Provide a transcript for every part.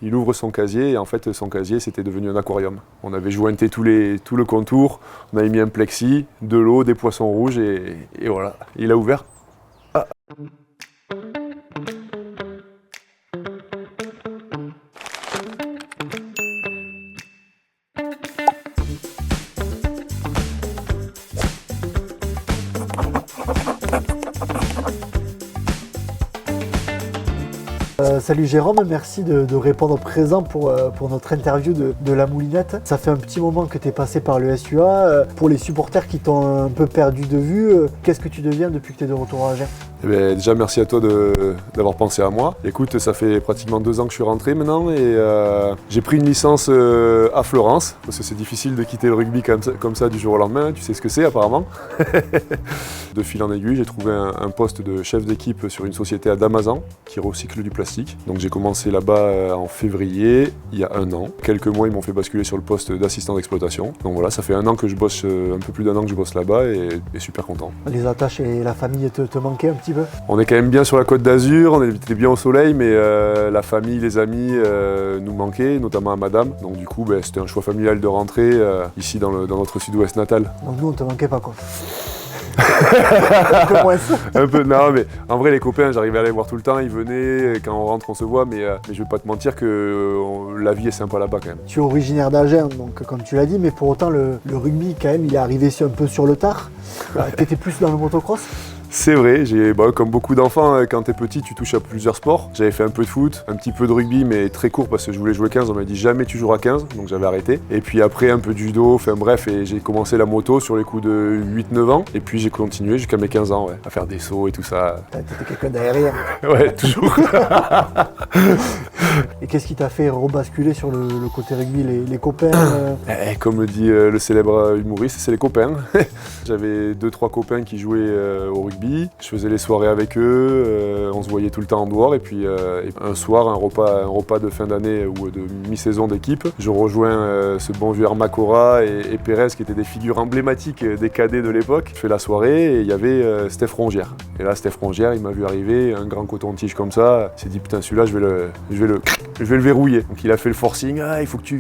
Il ouvre son casier et en fait son casier c'était devenu un aquarium. On avait jointé tout le contour, on avait mis un plexi, de l'eau, des poissons rouges et voilà, il a ouvert. Ah. Salut Jérôme, merci de répondre présent pour notre interview de la Moulinette. Ça fait un petit moment que tu es passé par le SUA. Pour les supporters qui t'ont un peu perdu de vue, qu'est-ce que tu deviens depuis que tu es de retour à Agen? Eh bien, déjà merci à toi d'avoir pensé à moi. Écoute, ça fait pratiquement 2 ans que je suis rentré maintenant et j'ai pris une licence à Florence parce que c'est difficile de quitter le rugby comme ça du jour au lendemain, tu sais ce que c'est apparemment. De fil en aiguille, j'ai trouvé un poste de chef d'équipe sur une société à Damazan qui recycle du plastique. Donc j'ai commencé là-bas en février, il y a 1 an. Quelques mois, ils m'ont fait basculer sur le poste d'assistant d'exploitation. Donc voilà, ça fait 1 an que je bosse, un peu plus d'1 an que je bosse là-bas et super content. Les attaches et la famille te manquaient un petit peu? On est quand même bien sur la Côte d'Azur, on était bien au soleil, mais la famille, les amis nous manquaient, notamment à madame. Donc du coup, c'était un choix familial de rentrer ici dans notre sud-ouest natal. Donc nous, on te manquait pas quoi. Un peu, non, mais en vrai, les copains, j'arrivais à les voir tout le temps, ils venaient, quand on rentre, on se voit, mais je vais pas te mentir que la vie est sympa là-bas quand même. Tu es originaire d'Agen, donc comme tu l'as dit, mais pour autant, le rugby, quand même, il est arrivé un peu sur le tard. Tu étais plus dans le motocross? C'est vrai, comme beaucoup d'enfants, quand t'es petit, tu touches à plusieurs sports. J'avais fait un peu de foot, un petit peu de rugby, mais très court parce que je voulais jouer 15. On m'a dit jamais tu joueras 15, donc j'avais arrêté. Et puis après, un peu de judo, enfin bref, et j'ai commencé la moto sur les coups de 8-9 ans. Et puis j'ai continué jusqu'à mes 15 ans, ouais, à faire des sauts et tout ça. T'étais quelqu'un d'aérien. Ouais, toujours. Et qu'est-ce qui t'a fait rebasculer sur le côté rugby, les copains Comme le dit le célèbre humoriste, c'est les copains. J'avais 2-3 copains qui jouaient au rugby. Je faisais les soirées avec eux, on se voyait tout le temps en dehors et puis un soir, un repas de fin d'année ou de mi-saison d'équipe, je rejoins ce bon vieux Armacora et Pérez qui étaient des figures emblématiques des cadets de l'époque. Je fais la soirée et il y avait Steph Rongière. Et là, Steph Rongière, il m'a vu arriver, un grand coton-tige comme ça, il s'est dit putain celui-là je vais le verrouiller. Donc il a fait le forcing, il faut que tu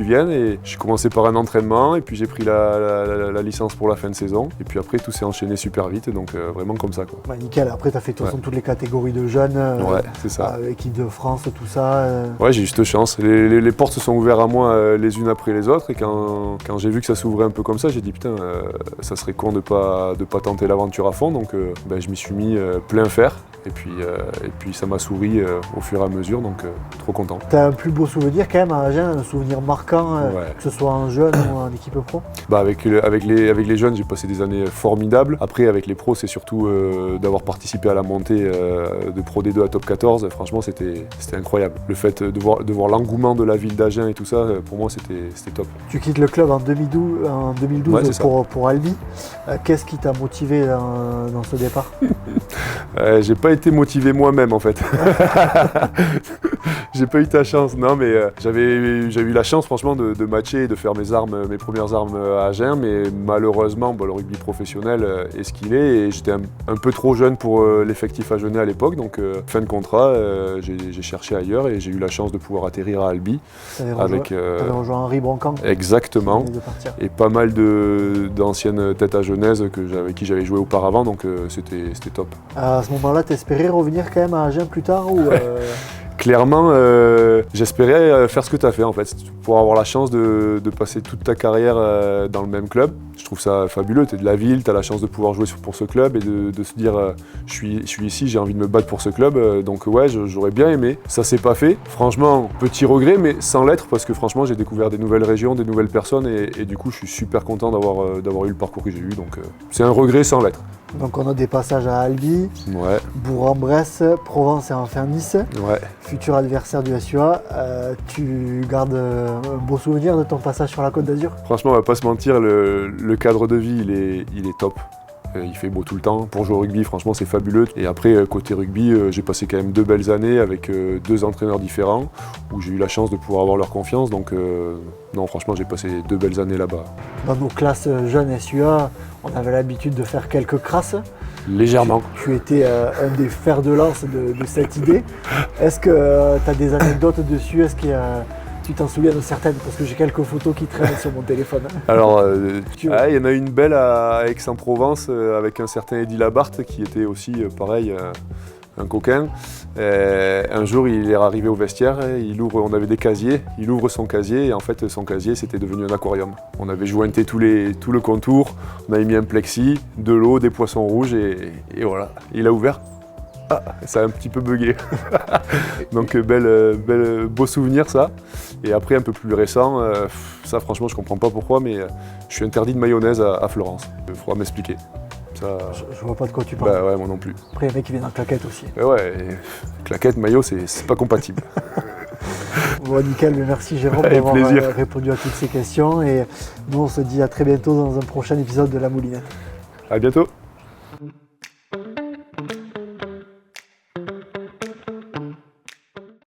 viennes et j'ai commencé par un entraînement et puis j'ai pris la licence pour la fin de saison et puis après tout s'est enchaîné super vite donc vraiment comme ça quoi. Bah, nickel, après tu as fait de toute façon toutes les catégories de jeunes, ouais, c'est ça. Équipe de France, tout ça. Ouais, j'ai eu cette chance. Les portes se sont ouvertes à moi les unes après les autres et quand j'ai vu que ça s'ouvrait un peu comme ça, j'ai dit putain, ça serait con de pas tenter l'aventure à fond donc je m'y suis mis plein fer. Et puis ça m'a souri au fur et à mesure, donc trop content. T'as un plus beau souvenir quand même à Agen, un souvenir marquant, ouais. Que ce soit en jeune ou en équipe pro? Avec les jeunes, j'ai passé des années formidables. Après, avec les pros, c'est surtout d'avoir participé à la montée de Pro D2 à Top 14. Franchement, c'était incroyable. Le fait de voir l'engouement de la ville d'Agen et tout ça, pour moi, c'était top. Tu quittes le club en 2012 ouais, pour Albi. Qu'est-ce qui t'a motivé dans ce départ? J'ai pas été motivé moi-même en fait. J'ai pas eu ta chance, non mais j'ai eu la chance franchement de matcher et de faire mes premières armes à Agen, mais malheureusement le rugby professionnel est ce qu'il est et j'étais un peu trop jeune pour l'effectif agenais à l'époque, donc fin de contrat, j'ai cherché ailleurs et j'ai eu la chance de pouvoir atterrir à Albi. T'avais rejoint Henri Broncan. Exactement. Et pas mal d'anciennes têtes agenaises avec qui j'avais joué auparavant, donc c'était top. À ce moment-là, t'espérais revenir quand même à Agen plus tard ou Clairement, j'espérais faire ce que tu as fait en fait, pour avoir la chance de passer toute ta carrière dans le même club. Je trouve ça fabuleux, tu es de la ville, tu as la chance de pouvoir jouer pour ce club et de se dire je suis ici, j'ai envie de me battre pour ce club, donc ouais, j'aurais bien aimé. Ça s'est pas fait, franchement, petit regret, mais sans l'être parce que franchement j'ai découvert des nouvelles régions, des nouvelles personnes et du coup je suis super content d'avoir eu le parcours que j'ai eu, donc c'est un regret sans l'être. Donc on a des passages à Albi, ouais. Bourg-en-Bresse, Provence et enfin Nice. Ouais. Futur adversaire du SUA, tu gardes un beau souvenir de ton passage sur la Côte d'Azur? Franchement, on va pas se mentir, le cadre de vie, il est top. Il fait beau tout le temps. Pour jouer au rugby, franchement, c'est fabuleux. Et après, côté rugby, j'ai passé quand même 2 belles années avec 2 entraîneurs différents où j'ai eu la chance de pouvoir avoir leur confiance. Donc, non, franchement, j'ai passé 2 belles années là-bas. Dans nos classes jeunes SUA, on avait l'habitude de faire quelques crasses. Légèrement. Tu étais un des fers de lance de cette idée. Est-ce que tu as des anecdotes dessus? Est-ce qu'il y a... Tu t'en souviens de certaines? Parce que j'ai quelques photos qui traînent sur mon téléphone. Alors, il y en a une belle à Aix-en-Provence avec un certain Eddy Labarthe qui était aussi pareil, un coquin. Un jour, il est arrivé au vestiaire, on avait des casiers, il ouvre son casier et en fait son casier c'était devenu un aquarium. On avait jointé tout le contour, on avait mis un plexi, de l'eau, des poissons rouges et voilà, il a ouvert. Ah, ça a un petit peu bugué. Donc beau souvenir ça. Et après un peu plus récent, ça franchement je comprends pas pourquoi, mais je suis interdit de mayonnaise à Florence. Il faudra m'expliquer. Ça... Je vois pas de quoi tu parles. Bah ouais, moi non plus. Après, il y a des mecs qui viennent en claquette aussi. Ouais, claquette, maillot, c'est pas compatible. Bon, nickel, mais merci Jérôme d'avoir répondu à toutes ces questions. Et nous, on se dit à très bientôt dans un prochain épisode de La Moulinette. À bientôt.